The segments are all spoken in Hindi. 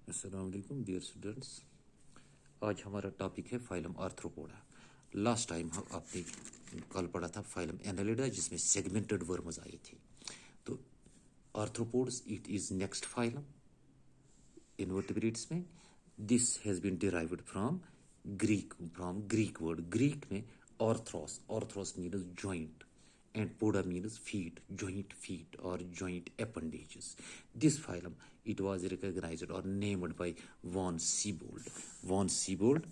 अस्सलाम वालेकुम डियर स्टूडेंट्स। आज हमारा टॉपिक है फाइलम आर्थ्रोपोडा। लास्ट टाइम हम आपने कल पढ़ा था फाइलम एनालिडा जिसमें सेगमेंटेड वर्म्स आए थे। तो arthropods it is next phylum invertebrates में। This has been derived from Greek word. Greek में arthros means joint and poda means feet, joint feet or joint appendages. This phylum, it was recognized or named by von Siebold. Von Siebold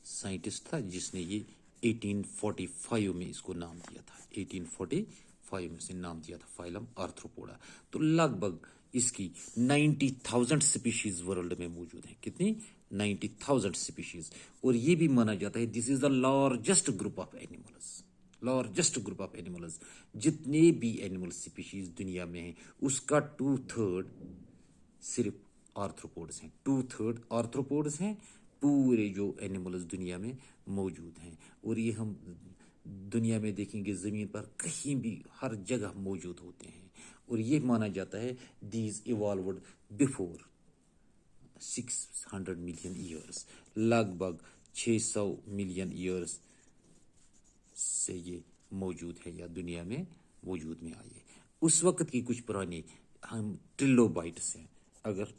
scientist था जिसने ये 1845 में इसको नाम दिया था। 1845 में इसने नाम दिया था फाइलम आर्थ्रोपोडा। तो लगभग इसकी 90,000 स्पीशीज वर्ल्ड में मौजूद हैं। कितनी? 90,000 स्पीशीज। और ये भी माना जाता है this is the largest group of animals. Largest group of animals, जितने भी एनिमल स्पीशीज दुनिया में हैं उसका 2/3 सिर्फ आर्थ्रोपोड्स हैं। 2/3 आर्थ्रोपोड्स हैं पूरे जो एनिमल्स दुनिया में मौजूद हैं। और ये हम दुनिया में देखेंगे ज़मीन पर कहीं भी हर जगह मौजूद होते हैं। और ये माना जाता है these evolved before 600 million years. लगभग 600 मिलियन ईयर्स से ये मौजूद है या दुनिया में वजूद में आए। उस वक्त की कुछ पुरानी हम ट्रिलोबाइट्स हैं। अगर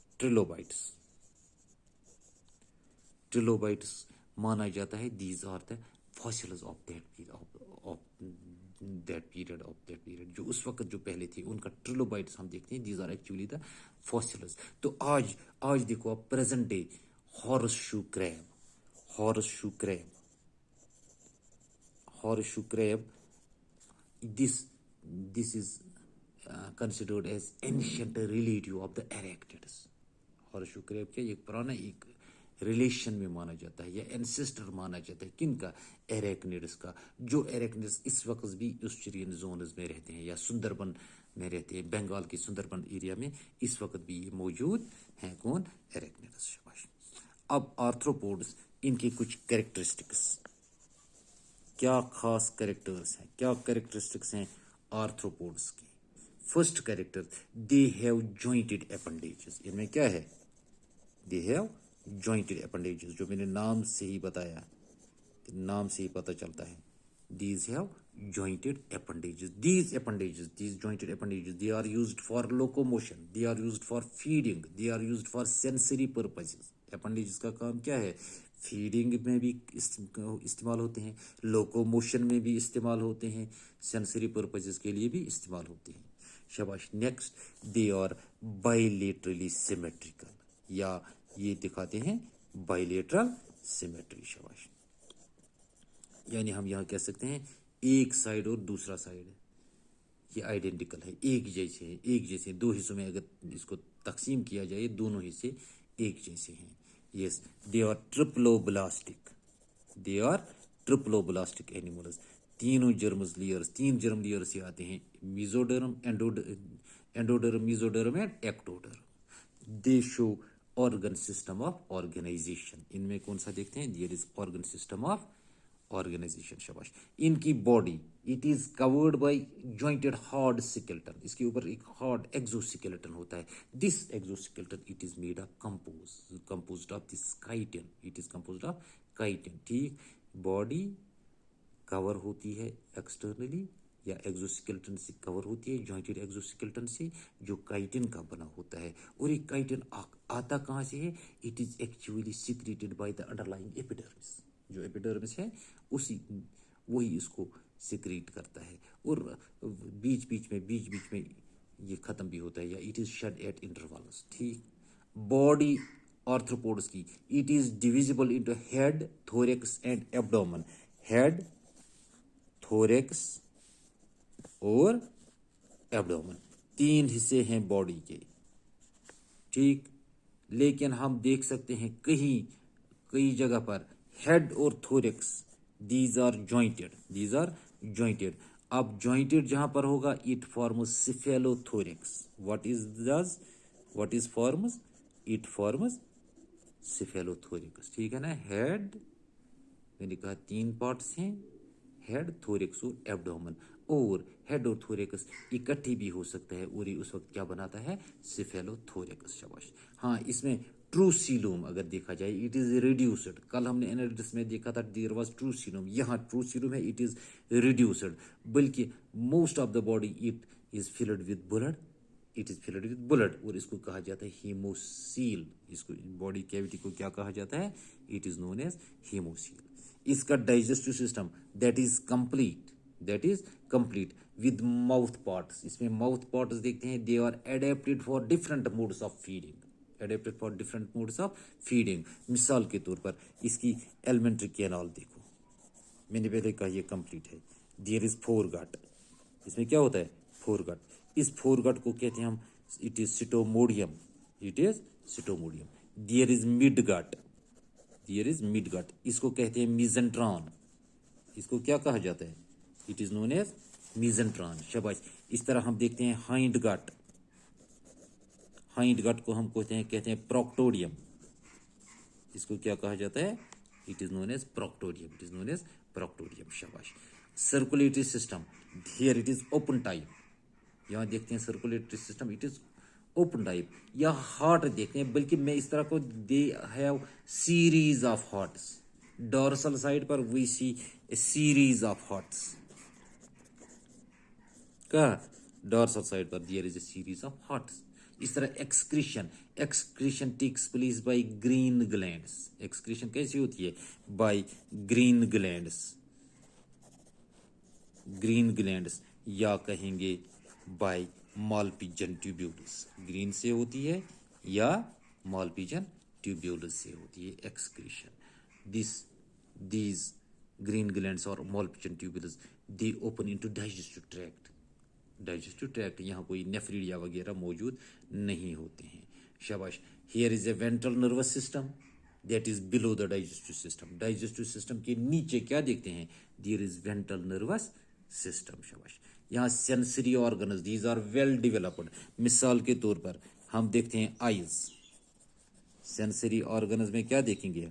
ट्रिलोबाइट्स माना जाता है these are the fossils of that period जो उस वक्त जो पहले थे उनका ट्रिलोबाइट्स हम देखते हैं। These are actually the fossils. तो आज देखो आप present day horseshoe crab, this is considered as ancient relative of the arachnids. Horseshoe crab क्या एक पुराना एक रिलेशन में माना जाता है या एंसेस्टर माना जाता है किनका? एरेक्निड्स का। जो एरेक्निड्स इस वक्त भी ऑस्ट्रेलियन जोन्स में रहते हैं या सुंदरबन में रहते हैं। बंगाल की सुंदरबन एरिया में इस वक्त भी ये मौजूद हैं। कौन? एरेक्निड्स। शाबाश। अब आर्थ्रोपोड्स, इनकी कुछ कैरेक्टरिस्टिक्स, क्या खास कैरेक्टर्स हैं, क्या कैरेक्टरिस्टिक्स हैं आर्थ्रोपोड्स की? First character, they have jointed appendages. इनमें क्या है? They have jointed appendages. जो मैंने नाम से ही बताया, नाम से ही पता चलता है these have jointed appendages. These jointed appendages, they are used for locomotion, they are used for feeding, they are used for sensory purposes. appendages का काम क्या है? फीडिंग में भी इस्तेमाल होते हैं, लोकोमोशन में भी इस्तेमाल होते हैं, सेंसरी पर्पजेस के लिए भी इस्तेमाल होते हैं। शाबाश। Next, they are bilaterally symmetrical, या ये दिखाते हैं बाइलेटरल सिमेट्री। शाबाश। यानी हम यहाँ कह सकते हैं एक साइड और दूसरा साइड ये आइडेंटिकल है, एक जैसे दो हिस्सों में अगर इसको तकसीम किया जाए दोनों हिस्से एक जैसे हैं। Yes, they are triploblastic animals. तीन जर्म लेयर्स से आते हैं, mesoderm, endoderm and ectoderm. They show organ system of organization. इनमें कौन सा देखते हैं? There is organ system of organization. शाबाश। इनकी body it is covered by jointed hard skeleton. इसके ऊपर एक हार्ड एक्सोस्केलेटन होता है। This exoskeleton it is made of composed of this chitin. It is composed of chitin. ठीक, बॉडी कवर होती है एक्सटर्नली या एक्सोस्केलेटन से कवर होती है, जॉइंटेड एक्सोस्केलेटन से जो काइटिन का बना होता है। और एक काइटिन आता कहाँ से है? It is actually secreted by the underlying epidermis. जो एपिडर्मिस है वही इसको सिक्रीट करता है। और बीच बीच में ये खत्म भी होता है या it is shed at intervals. ठीक। बॉडी आर्थ्रोपोड्स की it is divisible into head, thorax and abdomen. Head, thorax और एब्डोमेन, तीन हिस्से हैं बॉडी के। ठीक। लेकिन हम देख सकते हैं कई जगह पर हेड और थोरेक्स दीज आर जॉइंटेड। अब जॉइंटेड जहां पर होगा it forms cephalothorax. What is forms? It forms cephalothorax. ठीक है ना। हेड, मैंने कहा तीन पार्ट्स हैं, हेड, थोरेक्स और एब्डोमेन। और हेडोथोरेकस इकट्ठी भी हो सकता है और ये उस वक्त क्या बनाता है, सिफेलोथोरेकस। शाबाश। हाँ, इसमें ट्रू सीलोम अगर देखा जाए इट इज रिड्यूस्ड। कल हमने एनालिटिक्स में देखा था देयर वाज ट्रू सीलोम, यहाँ ट्रू सीलोम है, इट इज रिड्यूस्ड। बल्कि most of the body it is filled with blood, it is filled with blood, और इसको कहा जाता है हीमोसील। इसको बॉडी कैविटी को क्या कहा जाता है, it is known as haemocoel. इसका digestive system that is complete, that is complete with mouth parts. इसमें माउथ पार्ट्स देखते हैं, they are adapted for different modes of feeding, adapted for different modes of feeding. मिसाल के तौर पर इसकी एलिमेंट्री कैनाल देखो, मैंने पहले कहा ये कंप्लीट है। देयर इज फोरगट, इसमें क्या होता है, फोरगट। इस फोरगट को कहते हैं हम, it is stomodeum, it is stomodeum. There is midgut, there is midgut, इसको कहते हैं मीजेंट्रॉन। इसको क्या कहा जाता है, it is known as mesenteron. शाबाश। इस तरह हम देखते हैं हाइंड गट, हाइंड गट को हम कहते हैं प्रोक्टोडियम। इसको क्या कहा जाता है, it is known as proctodeum, it is known as proctodeum. शाबाश। Circulatory system, here it is open type. यहाँ देखते हैं circulatory system, it is open type. या हार्ट देखते हैं, बल्कि मैं इस तरह को, they have series of hearts. Dorsal side पर we see a series of hearts, का डोर्सल साइड पर there is a series of hearts. इस तरह excretion, excretion takes place by green glands. Excretion कैसी होती है, by green glands, green glands, या कहेंगे बाय मालपिजन ट्यूब्यूल्स। ग्रीन से होती है या मालपिजन ट्यूब्यूल्स से होती है एक्सक्रीशन। दीज ग्रीन ग्लैंड्स और Malpighian tubules they open into digestive tract. Digestive tract, यहाँ कोई नेफ्रीडिया वगैरह मौजूद नहीं होते हैं। शाबाश। Here is a ventral nervous system that is below the digestive system. Digestive system के नीचे क्या देखते हैं, there is ventral nervous system. शाबाश। यहाँ sensory organs, these are well developed. मिसाल के तौर पर हम देखते हैं आईज, सेंसरी ऑर्गन्स में क्या देखेंगे,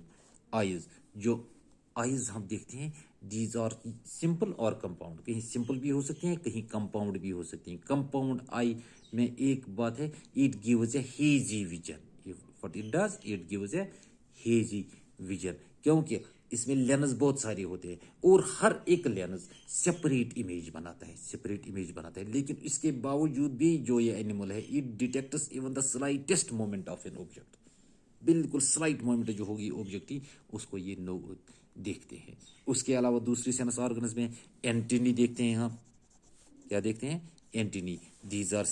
आईज। जो आईज हम देखते हैं, दीज आर सिंपल और कंपाउंड, कहीं सिंपल भी हो सकते हैं, कहीं कंपाउंड भी हो सकते हैं। कंपाउंड आई में एक बात है, it gives A hazy vision. What it does, it gives A hazy vision, क्योंकि इसमें लेंस बहुत सारे होते हैं और हर एक लेंस सेपरेट इमेज बनाता है, सेपरेट इमेज बनाता है। लेकिन इसके बावजूद भी जो ये एनिमल है, it detects even the slightest moment of an object. बिल्कुल स्लाइट मोमेंट जो होगी ऑब्जेक्ट की, उसको ये देखते हैं। उसके अलावा दूसरी सेंस ऑर्गन्स में एंटीनी देखते हैं हम, क्या देखते हैं, antennae. These are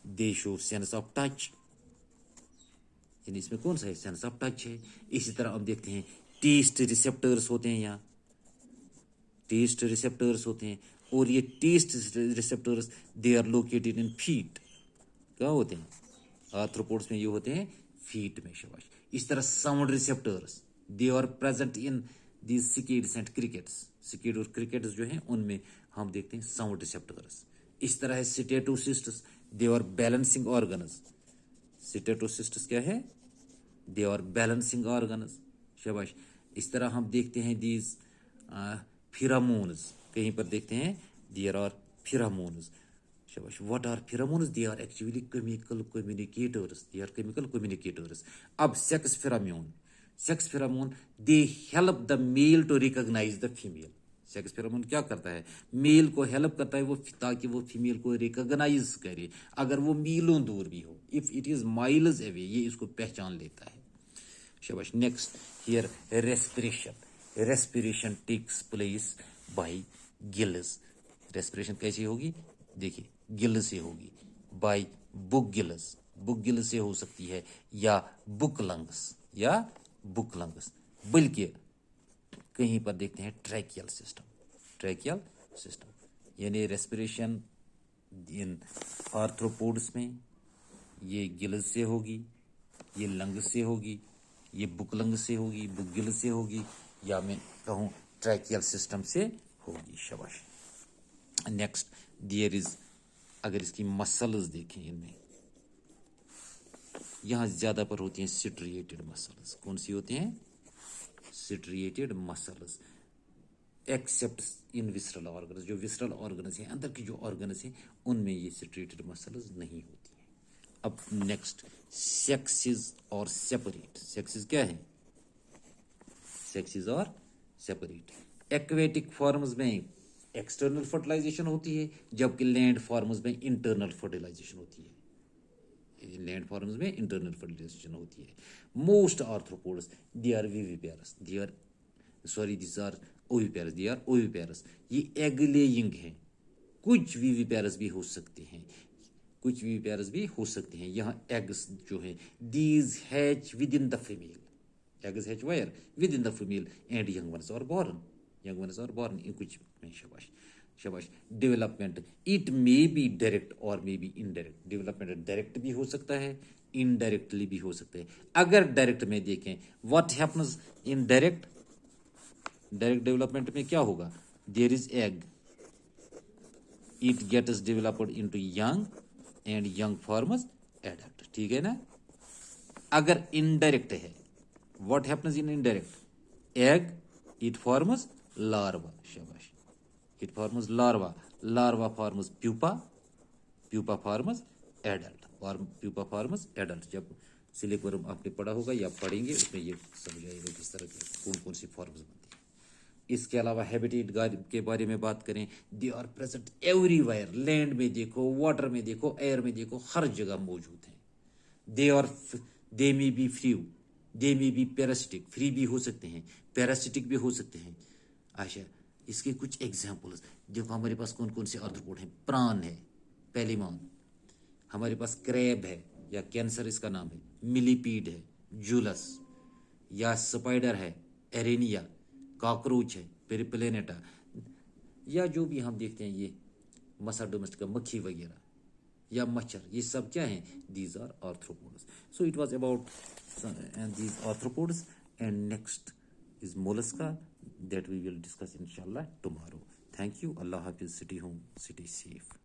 they show sense of touch, यानी इसमें कौन सा है, सेंस ऑफ टच है। इसी तरह हम देखते हैं टेस्ट रिसेप्टर्स होते हैं, यहाँ टेस्ट रिसेप्टर्स होते हैं, और ये taste receptors they are located in feet. क्या होते हैं, आर्थ्रोपोड्स में ये होते हैं फीट में। शाबाश। इस तरह sound receptors, they are present in these cicadas and crickets. Cicada और क्रिकेट्स जो हैं उनमें हम देखते हैं साउंड रिसेप्टर्स। इस तरह है स्टेटोसिस्ट्स, दे आर बैलेंसिंग ऑर्गन्स। स्टेटोसिस्ट्स क्या है, दे आर बैलेंसिंग ऑर्गन्स। शाबाश। इस तरह हम देखते हैं दीज फिरामोन्स, कहीं पर देखते हैं देयर आर फिरामोन्स। शाबाश। What are pheromones, they are actually chemical communicators, they are chemical communicators. अब sex pheromone, sex pheromone they help the male to recognise the female. Sex pheromone क्या करता है, मेल को हेल्प करता है वो, ताकि वो फीमेल को रिकॉग्नाइज करे, अगर वो मीलों दूर भी हो। If it is miles away, ये इसको पहचान लेता है। शाबाश। Next here respiration, respiration takes place by gills. Respiration कैसी होगी, देखिए गिल से होगी, by book gills, book gill से हो सकती है, या बुक लंग्स, या बुक लंग्स। बल्कि कहीं पर देखते हैं ट्रैकियल सिस्टम, ट्रैकियल सिस्टम, यानी रेस्पिरेशन इन आर्थ्रोपोड्स में ये गिल से होगी, ये लंग से होगी, ये बुक लंग से होगी, बुक गिल से होगी, या मैं कहूँ ट्रैकियल सिस्टम से होगी। शाबाश। नेक्स्ट देयर इज, अगर इसकी मसल्स देखें, इनमें यहाँ ज्यादा पर होती हैं सिट्रिएटेड मसल्स। कौन सी होती हैं, striated muscles. Except in visceral organs, जो विसरल ऑर्गन्स हैं, अंदर के जो ऑर्गन्स हैं, उनमें ये सिट्रेटेड मसल्स नहीं होती हैं। अब नेक्स्ट, सेक्सिस और सेपरेट। सेक्सिस क्या है? सेक्सिस और सेपरेट। एक्वेटिक फॉर्म्स में एक्सटर्नल फर्टिलाइजेशन होती है, जबकि लैंड फॉर्म्स में इंटरनल फर्टिलाइजेशन होती है। लैंड फॉर्म्स में इंटरनल फर्टिलाइजेशन होती है। Most arthropods they are viviparous, they are sorry this are oviparous, they are oviparous. ये एग लेइंग है। कुछ विविपेरस भी हो सकते हैं, कुछ विविपेरस भी हो सकते हैं। यहाँ एग्स जो है, these hatch within the female, eggs hatch where within the female and young ones are born, young ones are born in कुछ में। शाबाश शाबाश। Development, it may be direct और may be indirect. Development direct भी हो सकता है, इनडायरेक्टली भी हो सकता है। अगर डायरेक्ट में देखें, what happens in direct, direct development में क्या होगा? There is egg, it gets developed into young and young forms adult, ठीक है ना। अगर इनडायरेक्ट है, what happens in indirect? Egg, it forms larva, शाबाश, it forms larva, larva forms pupa, pupa forms adult, pupa forms adult. जब सिलिकवर्म आपने पढ़ा होगा या पढ़ेंगे, उसमें ये समझाएगा किस तरह के कौन कौन सी फॉर्म्स बनती है। इसके अलावा हैबिटेट के बारे में बात करें, they are present everywhere. Land में देखो, वाटर में देखो, एयर में देखो, हर जगह मौजूद हैं। They may be free, they may be parasitic, free भी हो सकते हैं, पैरासिटिक भी हो सकते हैं। अच्छा, इसके कुछ एग्जाम्पल्स देखो, हमारे पास कौन कौन से आर्थ्रोपोड हैं। प्राण है, पेलिमान, हमारे पास क्रैब है, या कैंसर इसका नाम है, मिलीपीड है, जूलस, या स्पाइडर है, एरेनिया, कॉकरोच है, पेरिप्लेनेटा, या जो भी हम देखते हैं ये मसा डोमेस्टिका, मक्खी वगैरह, या मच्छर, ये सब क्या हैं? These are arthropods. So it was about these arthropods, and next is mollusca that we will discuss inshallah tomorrow. Thank you. Allah Hafiz. Stay home, stay safe.